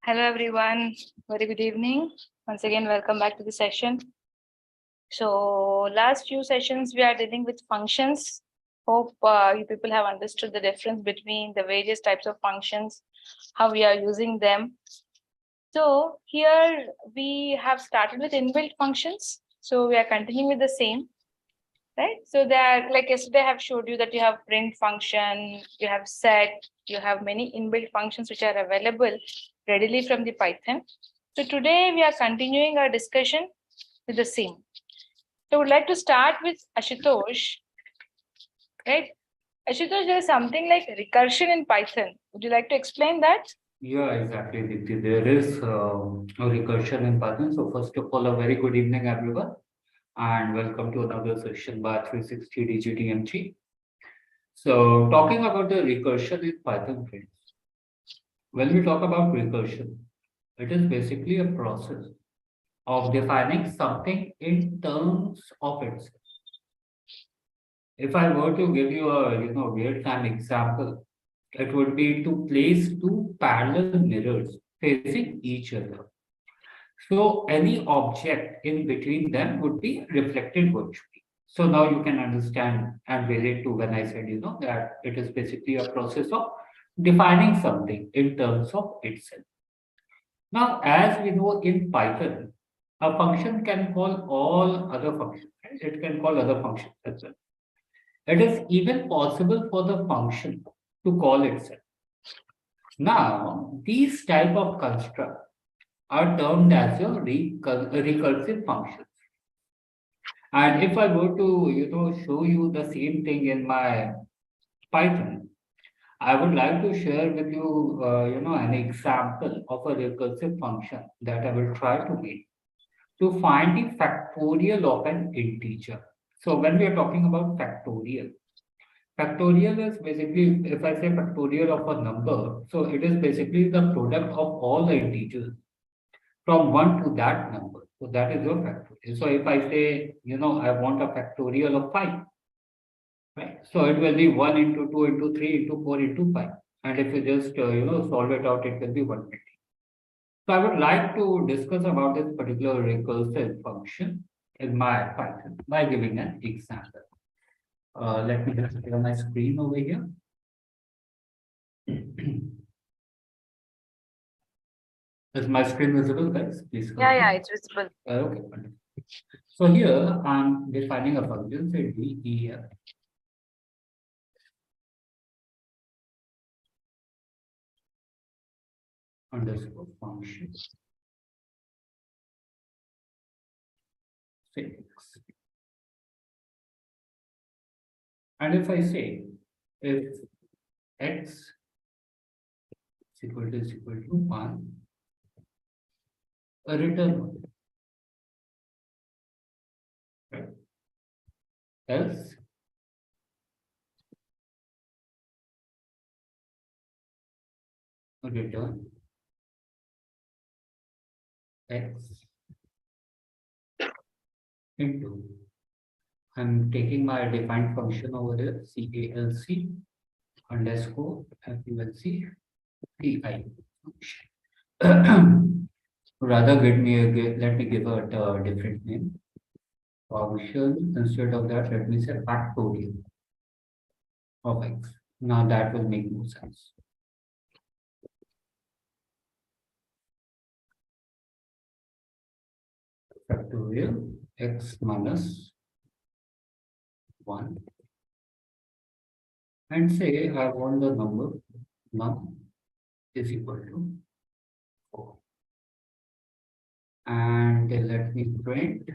Hello everyone, very good evening. Once again, welcome back to the session. So last few sessions we are dealing with functions. Hope you people have understood the difference between the various types of functions, how we are using them. So here we have started with inbuilt functions. So we are continuing with the same, right? So they are like yesterday I have showed you that you have print function, you have set, you have many inbuilt functions which are available readily from the Python. So today we are continuing our discussion with the same. So I would like to start with Ashutosh, right? Ashutosh, there is something like recursion in Python. Would you like to explain that? Yeah, exactly, Dipti. There is a recursion in Python. So first of all, a very good evening, everyone, and welcome to another session by 360DigiTMG. So talking about the recursion in Python, friends. When we talk about recursion, it is basically a process of defining something in terms of itself. If I were to give you a real-time example, it would be to place two parallel mirrors facing each other. So any object in between them would be reflected virtually. So now you can understand and relate to when I said, that it is basically a process of defining something in terms of itself. Now, as we know in Python, a function can call all other functions. Right? It can call other functions as well. It is even possible for the function to call itself. Now, these type of constructs are termed as a recursive functions. And if I were to, show you the same thing in my Python, I would like to share with you, an example of a recursive function that I will try to make to find the factorial of an integer. So when we are talking about factorial is basically, if I say factorial of a number, so it is basically the product of all the integers from 1 to that number. So that is your factorial. So if I say, I want a factorial of 5, right? So it will be 1 into 2 into 3 into 4 into 5. And if you just, solve it out, it will be 150. So I would like to discuss about this particular recursive function in my Python by giving an example. Let me just share my screen over here. Is my screen visible, guys? Please correct Yeah, me. it's visible. Okay, wonderful. So here I'm defining a function, say def underscore function 6. And if I say if x is equal to 1, a return 1, right? Else return x into, I'm taking my defined function over here, calc underscore fuc ti. Rather, let me give it a different name. Function, instead of that, let me say factorial of x. Now that will make more sense. Factorial x minus 1, and say I want the number num is equal to 4. And let me print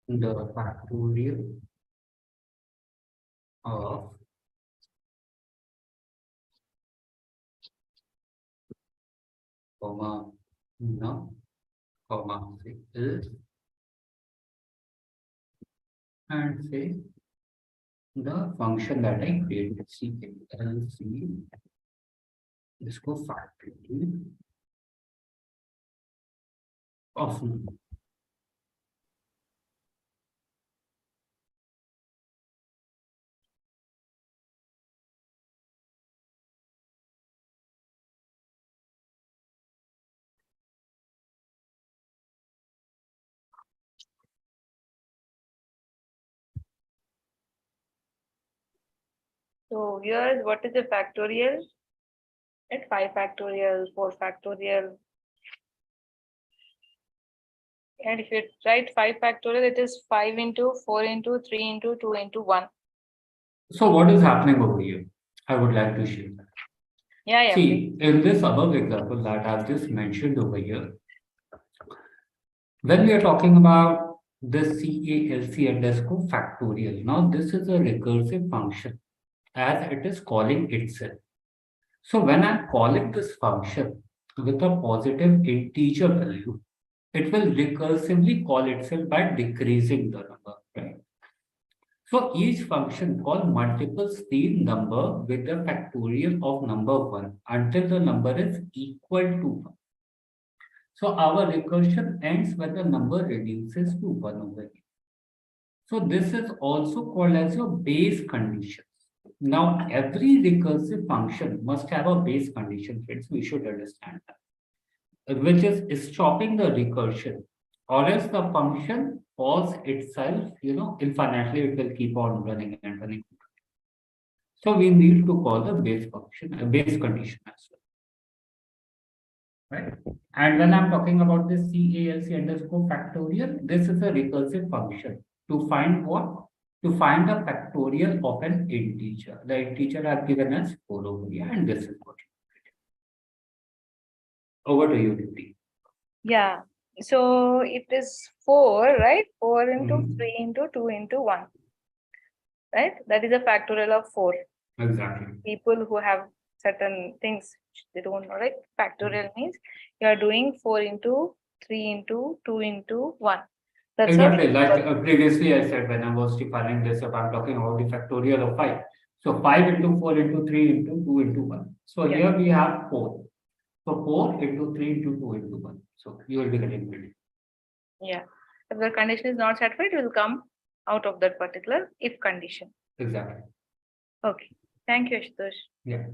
the factorial of comma num comma is, and say the function that I created, calc इसको factorial of num. So here, what is the factorial? At 5 factorial, 4 factorial. And if you write 5 factorial, it is 5 into 4 into 3 into 2 into 1. So what is happening over here? I would like to share that. Yeah. See, in this above example that I've just mentioned over here, when we are talking about the CALC underscore factorial, now this is a recursive function as it is calling itself. So when I'm calling this function with a positive integer value, it will recursively call itself by decreasing the number, right? So each function call multiples the number with the factorial of number 1 until the number is equal to 1. So our recursion ends when the number reduces to 1 over here. So this is also called as your base condition. Now every recursive function must have a base condition, friends. We should understand that, which is stopping the recursion, or else the function calls itself, infinitely it will keep on running and running. So we need to call the base function, a base condition as well, right? And when I'm talking about this CALC underscore factorial, this is a recursive function to find what? To find the factorial of an integer. The integer I've given as 4 over here, and this is what. Over to you, Dipti. Yeah. So it is 4, right? 4 into Mhm. 3 into 2 into 1. Right? That is a factorial of 4. Exactly. People who have certain things they don't know, right? Factorial means you are doing 4 into 3 into 2 into 1. That's Exactly. Like previously I said when I was defining this, if I'm talking about the factorial of 5. So 5 into 4 into 3 into 2 into 1. So here we have 4. So 4 into 3 into 2 into 1. So you will be getting it. Yeah. If the condition is not satisfied, it will come out of that particular if condition. Exactly. Okay. Thank you, Ashutosh. Yeah.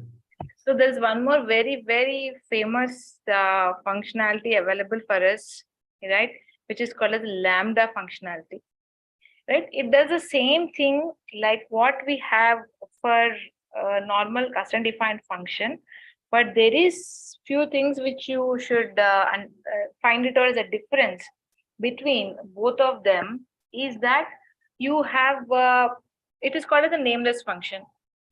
So there's one more very, very famous functionality available for us, right? Which is called as lambda functionality, right? It does the same thing like what we have for normal custom defined function, but there is few things which you should find it out as a difference between both of them is that you have it is called as a nameless function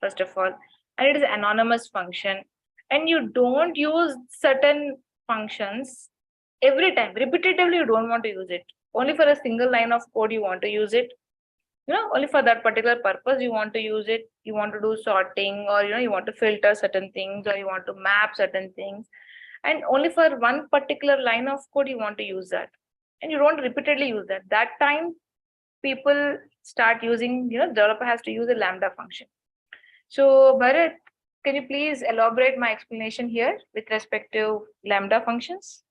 first of all, and it is anonymous function, and you don't use certain functions every time repetitively. You don't want to use it only for a single line of code. You want to use it, only for that particular purpose. You want to use it. You want to do sorting, or you want to filter certain things, or you want to map certain things, and only for one particular line of code you want to use that, and you don't repeatedly use that time people start using, developer has to use a lambda function. So Bharat, can you please elaborate my explanation here with respect to lambda functions?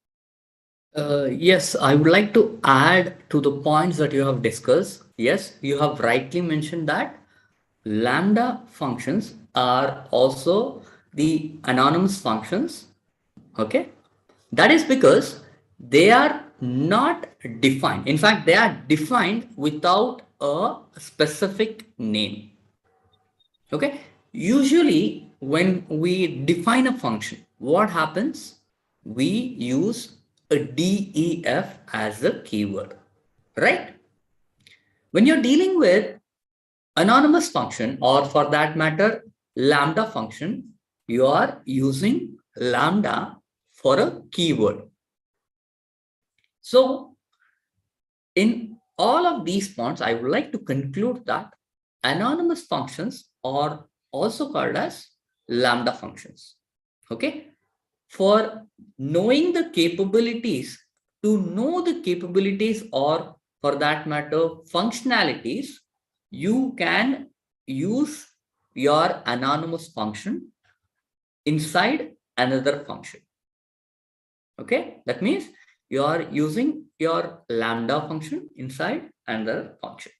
Yes, I would like to add to the points that you have discussed. Yes, you have rightly mentioned that lambda functions are also the anonymous functions. Okay, that is because they are not defined. In fact, they are defined without a specific name. Okay, usually when we define a function, what happens? We use a def as a keyword, right? When you're dealing with anonymous function, or for that matter lambda function, you are using lambda for a keyword. So in all of these points, I would like to conclude that anonymous functions are also called as lambda functions. Okay. For knowing the capabilities, to know the capabilities, or for that matter, functionalities, you can use your anonymous function inside another function. Okay. That means you are using your lambda function inside another function.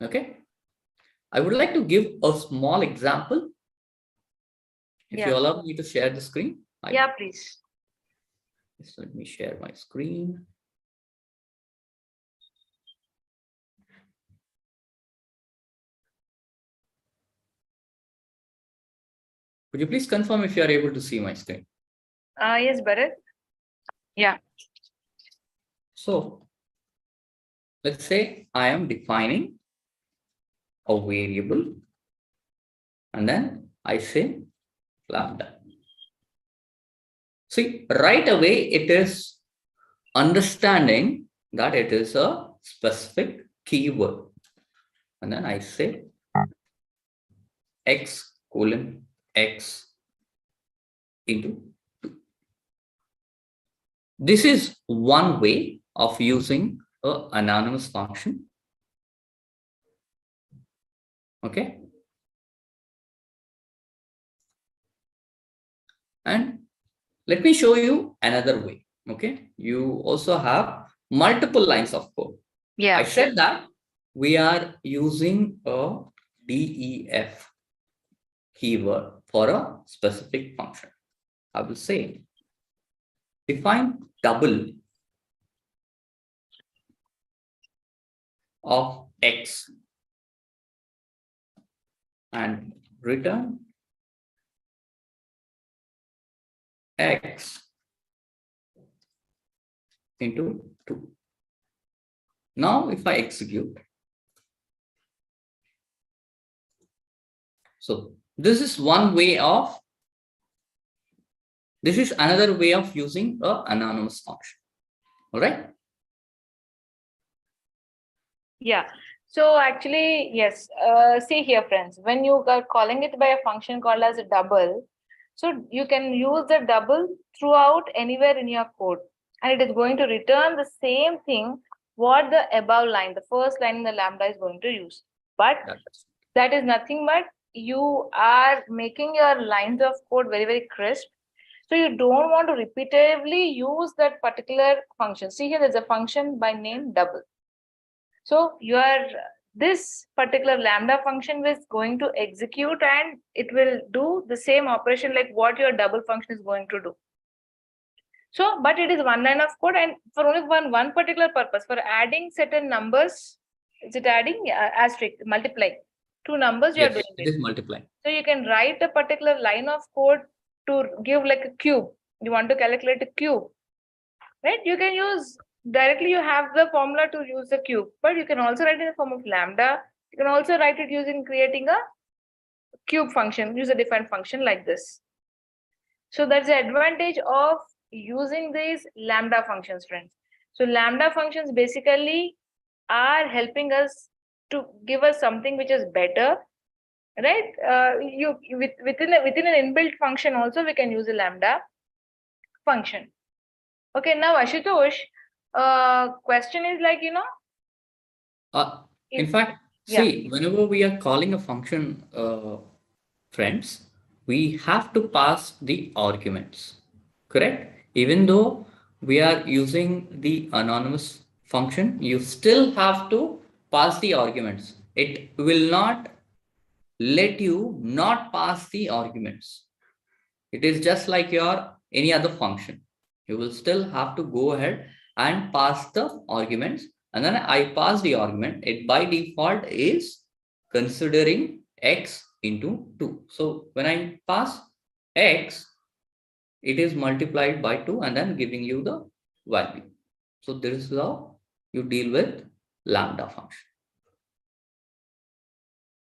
Okay. I would like to give a small example. If you allow me to share the screen. Yeah, please. Just let me share my screen. Could you please confirm if you are able to see my screen? Yes, Bharat. Yeah. So let's say I am defining a variable and then I say lambda. See, right away it is understanding that it is a specific keyword. And then I say x colon x into 2. This is one way of using an anonymous function. Okay. And let me show you another way. Okay. You also have multiple lines of code. Yeah. I said that we are using a def keyword for a specific function. I will say define double of x and return x into 2. Now, if I execute, so this is one way of, this is another way of using an anonymous function. All right. Yeah. So actually, yes. See here, friends, when you are calling it by a function called as a double, so you can use the double throughout anywhere in your code, and it is going to return the same thing what the above line, the first line in the lambda is going to use. But that is nothing but you are making your lines of code very, very crisp. So you don't want to repetitively use that particular function. See here, there's a function by name double. So this particular lambda function is going to execute and it will do the same operation like what your double function is going to do. So, but it is one line of code and for only one particular purpose, for adding certain numbers. Is it adding asterisk, multiply? Two numbers you are doing it is multiplying. So you can write a particular line of code to give like a cube. You want to calculate a cube, right? You can use directly, you have the formula to use the cube, but you can also write in the form of lambda. You can also write it using creating a cube function, use a defined function like this. So that's the advantage of using these lambda functions, friends. So lambda functions basically are helping us to give us something which is better, right? Within an inbuilt function also we can use a lambda function. Okay, now Ashutosh, question is like, In fact, see, whenever we are calling a function, friends, we have to pass the arguments, correct? Even though we are using the anonymous function, you still have to pass the arguments. It will not let you not pass the arguments. It is just like your any other function. You will still have to go ahead and pass the arguments. And then I pass the argument. It by default is considering x into 2. So when I pass x, it is multiplied by 2 and then giving you the value. So this is how you deal with lambda function.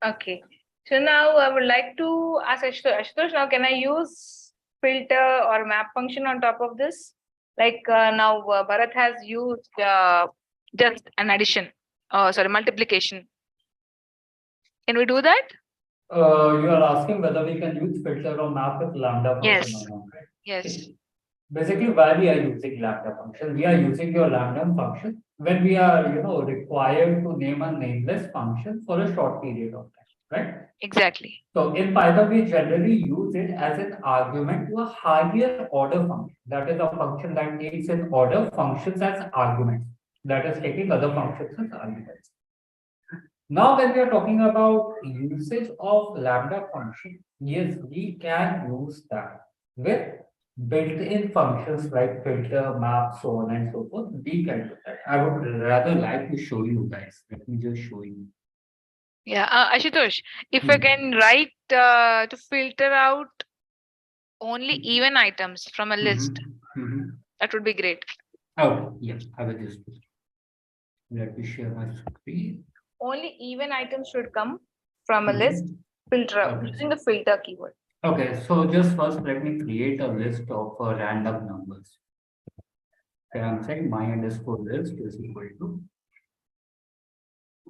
Okay. So now I would like to ask Ashutosh, now can I use filter or map function on top of this? Like now Bharat has used just an addition, multiplication. Can we do that? You are asking whether we can use filter or map with lambda function or not, right? Yes. Basically, why we are using lambda function? We are using your lambda function when we are, required to name a nameless function for a short period of time, right? Exactly. So in Python, we generally use it as an argument to a higher order function. That is a function that takes in order functions as arguments. That is taking other functions as arguments. Now, when we are talking about usage of lambda function, yes, we can use that with built-in functions like filter, map, so on and so forth. We can do that. I would rather like to show you guys. Let me just show you. Yeah, Ashutosh, if I can write to filter out only even items from a list. That would be great. Oh, yeah, I will just let me share my screen. Only even items should come from a list. Filter out using the filter keyword. Okay, so just first let me create a list of random numbers. Okay, I'm saying my underscore list is equal to,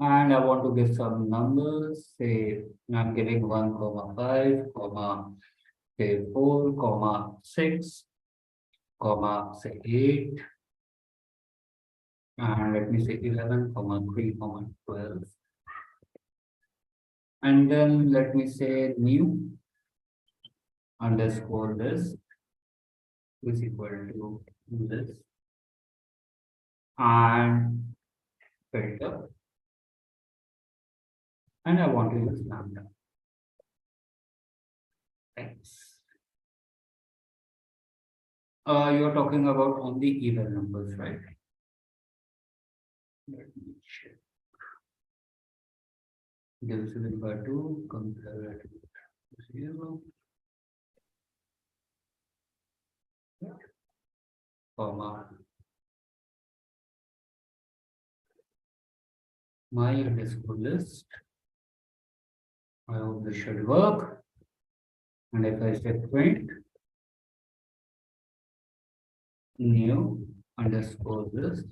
and I want to give some numbers. Say I'm giving 1, 5, say 4, 6, say 8, and let me say 11, 3, 12. And then let me say new underscore list is equal to this and filter, and I want to use lambda. Thanks. You're talking about only even numbers, right? Let me check. Gives you equal to compare it with 0, comma my underscore list. I hope this should work. And if I say print new underscore list,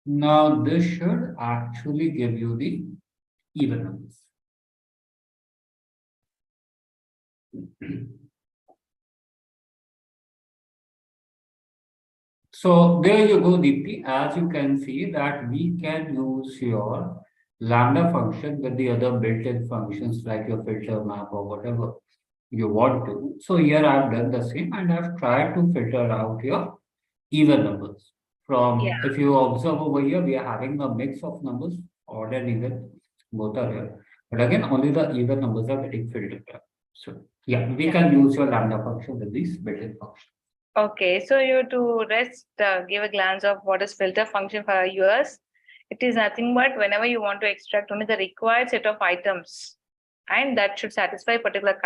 now this should actually give you the even numbers. So there you go, Deepti. As you can see that we can use your lambda function with the other built-in functions like your filter map or whatever you want to. So here I've done the same and I've tried to filter out your even numbers. From if you observe over here, we are having a mix of numbers, odd and even, both are here. But again, only the even numbers are getting filtered out. So yeah, we can use your lambda function with these built-in functions. Okay, so you to give a glance of what is filter function for yours. It is nothing but whenever you want to extract only the required set of items, and that should satisfy a particular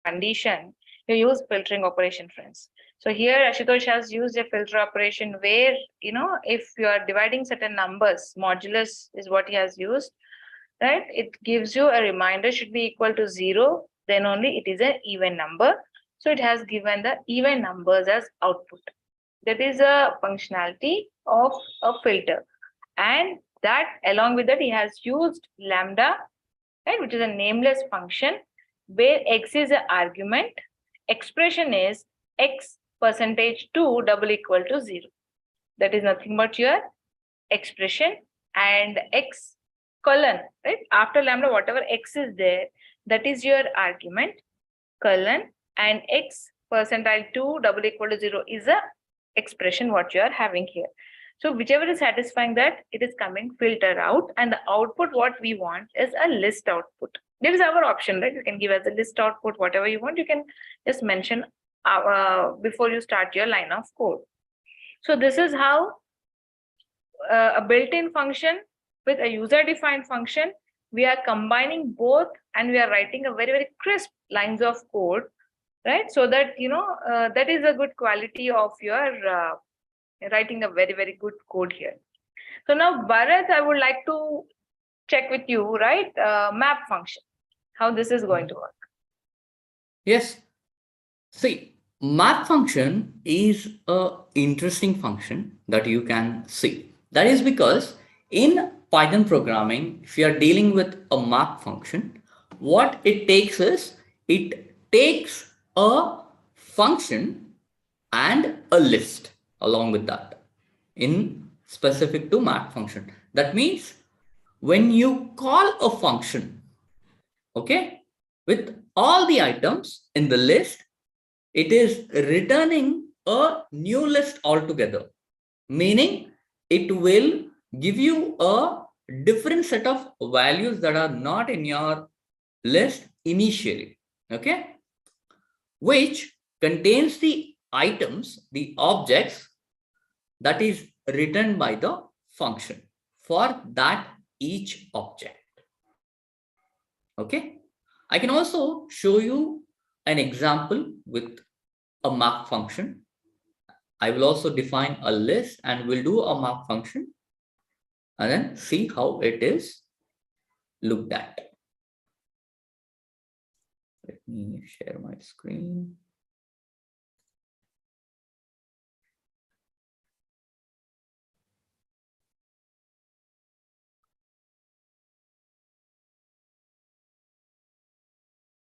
condition, you use filtering operation, friends. So here Ashutosh has used a filter operation where, if you are dividing certain numbers, modulus is what he has used, right? It gives you a reminder should be equal to 0, then only it is an even number. So it has given the even numbers as output. That is a functionality of a filter. And that along with that, he has used lambda, right, which is a nameless function where x is an argument. Expression is x percentage 2 double equal to 0. That is nothing but your expression, and x colon, right? After lambda, whatever x is there, that is your argument, colon, and x percentile 2 double equal to 0 is a expression what you are having here. So whichever is satisfying that, it is coming filter out, and the output what we want is a list output. There is our option, right? You can give as a list output whatever you want. You can just mention before you start your line of code. So this is how a built-in function with a user-defined function, we are combining both, and we are writing a very, very crisp lines of code, right? So that, that is a good quality of your writing a very, very good code here. So now, Bharat, I would like to check with you, right? Map function, how this is going to work. Yes. See, map function is a interesting function that you can see. That is because in Python programming, if you are dealing with a map function, what it takes is it takes a function and a list along with that in specific to map function. That means when you call a function, okay, with all the items in the list, it is returning a new list altogether, meaning it will give you a different set of values that are not in your list initially, okay, which contains the items, the objects that is written by the function for that each object. Okay, I can also show you an example with a map function. I will also define a list and we'll do a map function and then see how it is looked at. Let me share my screen.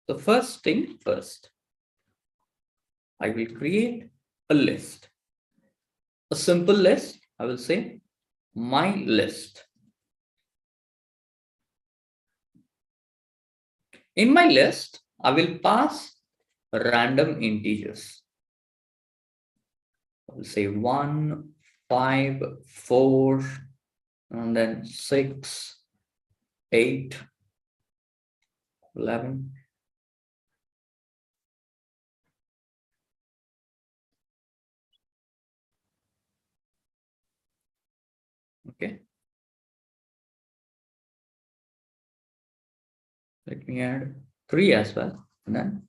The first thing first, I will create a list. A simple list, I will say my list. In my list, I will pass random integers. I will say 1, 5, 4, and then 6, 8, 11. Okay. Let me add 3 as well, and then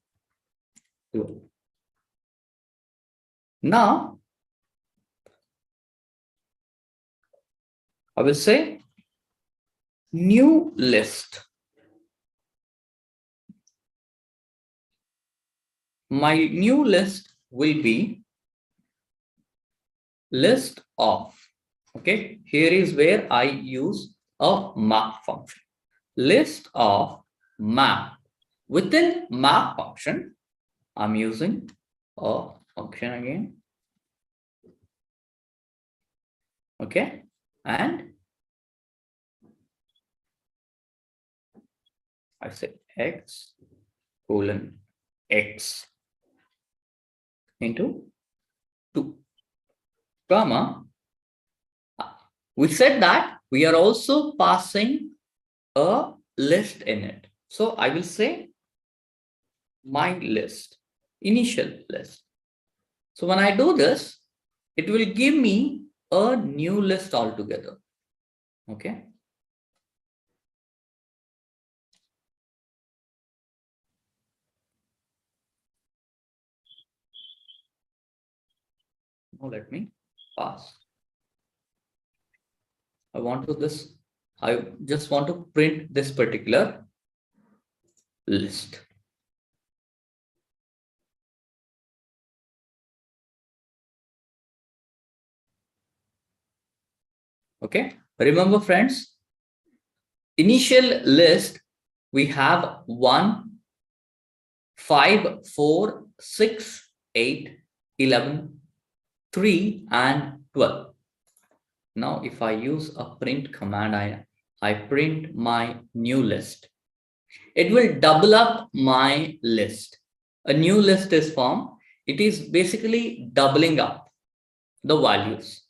2. Now, I will say new list. My new list will be list of. Okay, here is where I use a map function. List of map. Within map function, I'm using a function again. Okay, and I say x colon x into 2, comma. We said that we are also passing a list in it. So I will say my list, initial list. So when I do this, it will give me a new list altogether. Okay. Now let me pass. I just want to print this particular list. Okay. Remember, friends, initial list, we have 1, 5, 4, 6, 8, 11, 3, and 12. Now, if I use a print command, I print my new list. It will double up my list. A new list is formed. It is basically doubling up the values.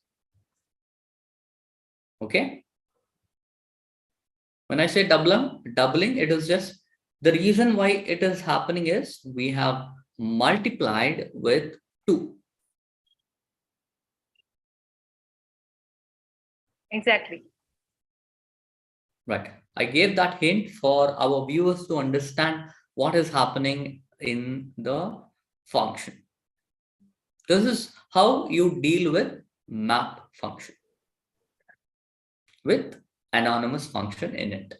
Okay. When I say doubling, it is just the reason why it is happening is we have multiplied with 2. Exactly. Right. I gave that hint for our viewers to understand what is happening in the function. This is how you deal with map function with anonymous function in it.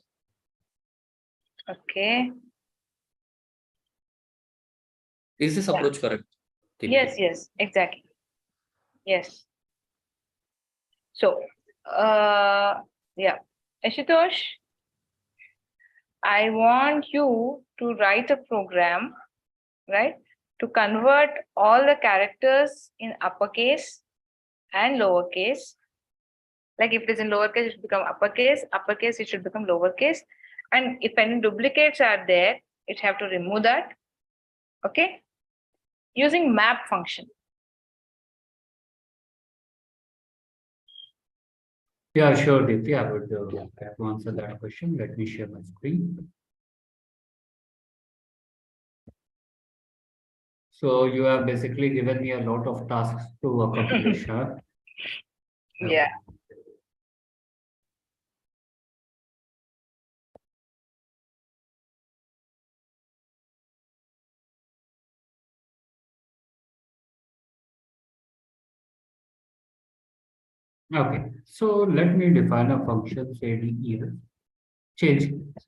Okay. Is this approach correct? Yes, yes, exactly. Yes. So, yeah, Ashutosh, I want you to write a program, right, to convert all the characters in uppercase and lowercase. Like if it is in lowercase, it should become uppercase, it should become lowercase. And if any duplicates are there, it have to remove that. Okay. Using map function. Yeah, sure, Deepti. I would like to answer that question. Let me share my screen. So you have basically given me a lot of tasks to accomplish. Huh? Yeah. Okay, so let me define a function, say here, change case.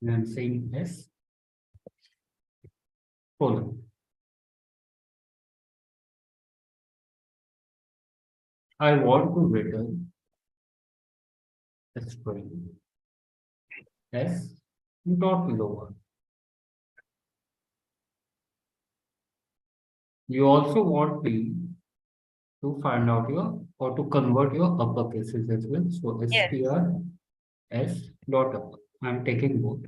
And I'm saying s colon. I want to return a string s dot lower. You also want me to find out your or to convert your uppercases as well. So Yes. str s dot upper. I'm taking both.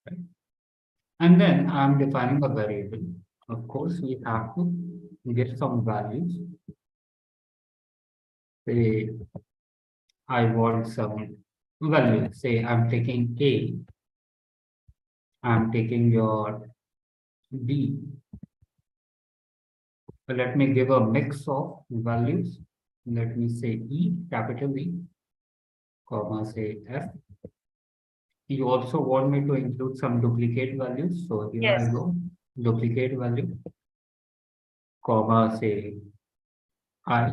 Right? And then I'm defining a variable. Of course, we have to get some values. Say I want some value. Say I'm taking A. I'm taking your B. So let me give a mix of values. Let me say E, capital E, comma say F. You also want me to include some duplicate values. So here I Yes. go, duplicate value, comma say I.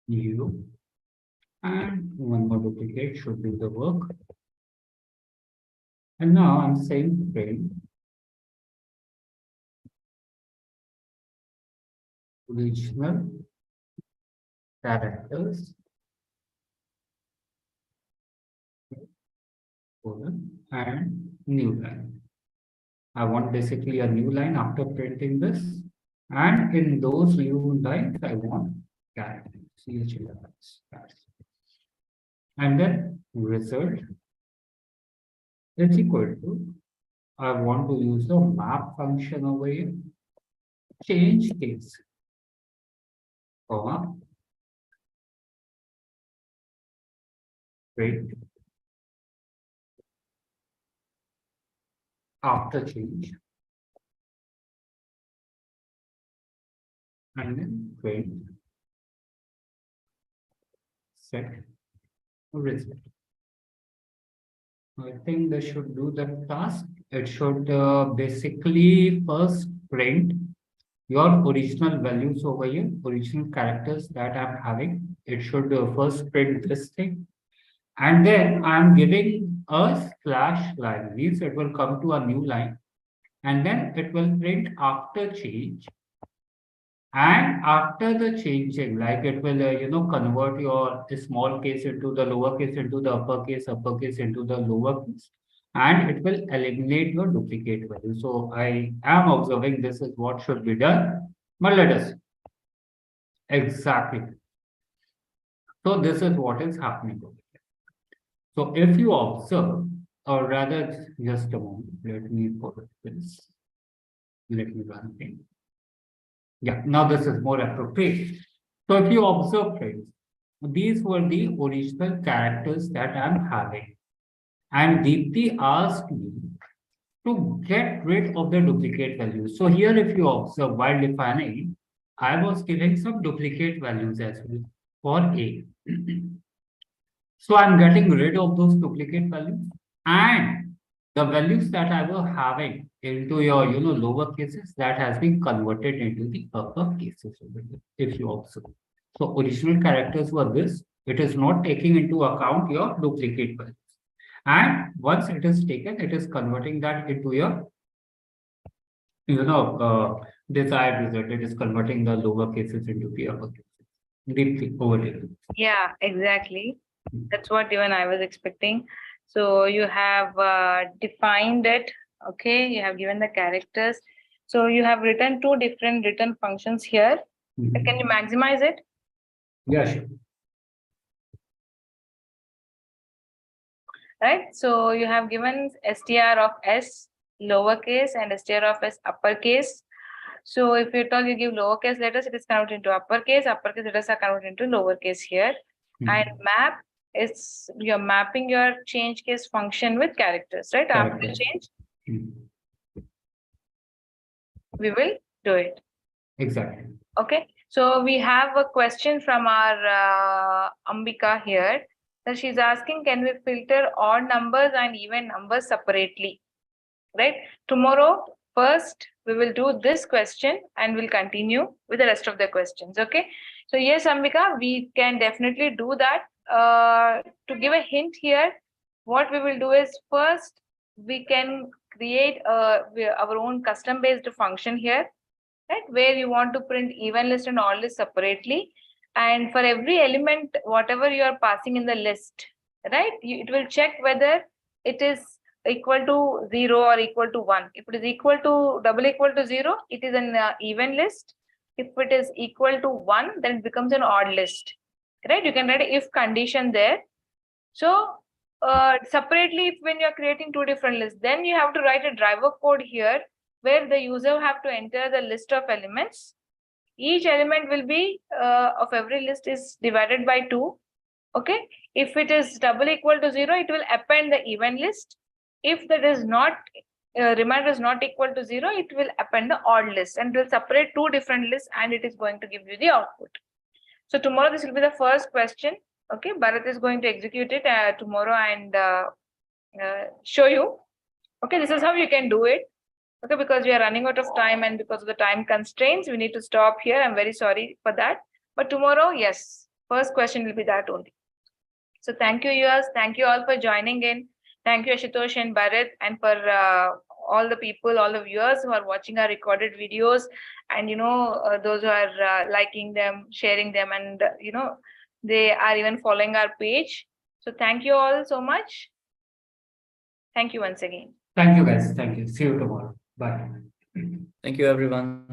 U. And one more duplicate should do the work. And now I'm saying print original characters colon and new line. I want basically a new line after printing this. And in those new lines, I want characters, CHLS. And then result is equal to, I want to use the map function over here, change case, comma, print after change, and then print set result. I think this should do the task. It should basically first print your original values over here, original characters that I'm having. It should first print this thing. And then I'm giving a slash line, means it will come to a new line. And then it will print after change. And after the changing, like it will, convert your small case into the lowercase into the uppercase into the lowercase. And it will eliminate your duplicate value. So I am observing this is what should be done. But let us exactly. So this is what is happening. So if you observe, or rather just a moment, let me put this. Let me run things. Yeah, now this is more appropriate. So if you observe friends, these were the original characters that I'm having. And Deepti asked me to get rid of the duplicate values. So here if you observe while defining, I was giving some duplicate values as well for A. So I'm getting rid of those duplicate values and the values that I was having into your lower cases that has been converted into the upper cases over here, if you observe. So original characters were this. It is not taking into account your duplicate values. And once it is taken, it is converting that into your desired result. It is converting the lower cases into the upper cases. Deeply over here. Yeah, exactly. That's what even I was expecting. So you have defined it. Okay, you have given the characters. So you have written two different return functions here. Can you maximize it? Yeah, sure. Right. So you have given str of s lowercase and str of s uppercase. So if you tell you give lowercase letters, it is converted into uppercase letters are converted into lowercase here. And map is you're mapping your change case function with characters, right? After change, we will do it. Exactly. Okay, so we have a question from our Ambika here. So she's asking, can we filter odd numbers and even numbers separately? Right? Tomorrow, first, we will do this question and we'll continue with the rest of the questions. Okay. So yes, Ambika, we can definitely do that. To give a hint here, what we will do is first, we can create our own custom-based function here, right? Where you want to print even list and odd list separately. And for every element, whatever you are passing in the list, right? It will check whether it is equal to 0 or equal to 1. If it is equal to double equal to 0, it is an even list. If it is equal to 1, then it becomes an odd list, right? You can write a if condition there. So separately, if when you're creating two different lists, then you have to write a driver code here where the user have to enter the list of elements. Each element will be of every list is divided by 2. Okay. If it is double equal to 0, it will append the even list. If that is not remainder is not equal to 0, it will append the odd list and will separate two different lists and it is going to give you the output. So tomorrow this will be the first question. Okay, Bharat is going to execute it tomorrow and show you. Okay, this is how you can do it. Okay, because we are running out of time and because of the time constraints, we need to stop here. I'm very sorry for that. But tomorrow, yes, first question will be that only. So thank you, yours. Thank you all for joining in. Thank you, Ashutosh and Bharat, and for all the people, all the viewers who are watching our recorded videos, and those who are liking them, sharing them, and they are even following our page. So thank you all so much. Thank you once again. Thank you, guys. Thank you. See you tomorrow. Bye. Thank you, everyone.